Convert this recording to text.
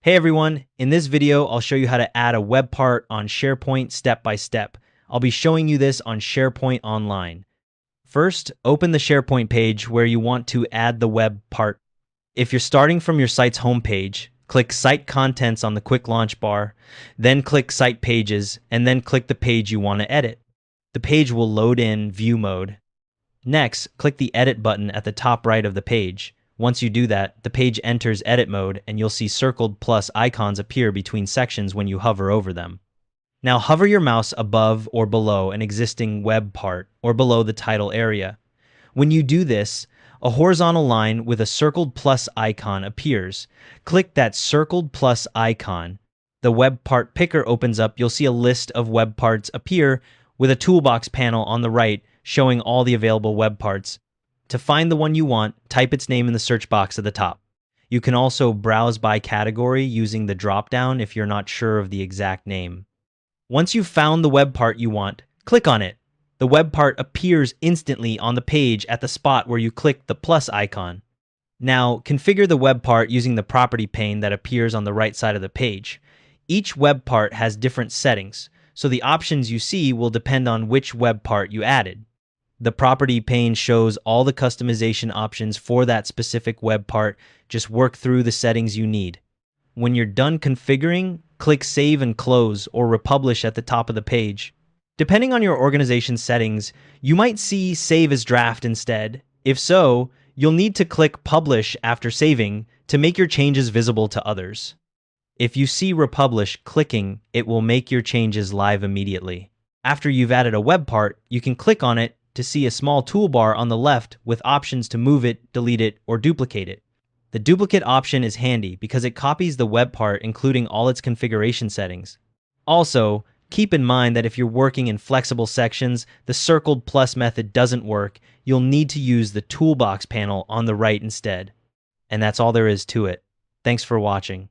Hey everyone, in this video, I'll show you how to add a web part on SharePoint step by step. I'll be showing you this on SharePoint Online. First, open the SharePoint page where you want to add the web part. If you're starting from your site's homepage, click Site Contents on the quick launch bar, then click Site Pages, and then click the page you want to edit. The page will load in view mode. Next, click the Edit button at the top right of the page. Once you do that, the page enters edit mode and you'll see circled plus icons appear between sections when you hover over them. Now hover your mouse above or below an existing web part or below the title area. When you do this, a horizontal line with a circled plus icon appears. Click that circled plus icon. The web part picker opens up. You'll see a list of web parts appear with a toolbox panel on the right showing all the available web parts. To find the one you want, type its name in the search box at the top. You can also browse by category using the drop-down if you're not sure of the exact name. Once you've found the web part you want, click on it. The web part appears instantly on the page at the spot where you click the plus icon. Now, configure the web part using the property pane that appears on the right side of the page. Each web part has different settings, so the options you see will depend on which web part you added. The property pane shows all the customization options for that specific web part. Just work through the settings you need. When you're done configuring, click Save and Close or Republish at the top of the page. Depending on your organization's settings, you might see Save as Draft instead. If so, you'll need to click Publish after saving to make your changes visible to others. If you see Republish clicking, it will make your changes live immediately. After you've added a web part, you can click on it to see a small toolbar on the left with options to move it, delete it, or duplicate it. The duplicate option is handy because it copies the web part including all its configuration settings. Also, keep in mind that if you're working in flexible sections, the circled plus method doesn't work. You'll need to use the toolbox panel on the right instead. And that's all there is to it. Thanks for watching.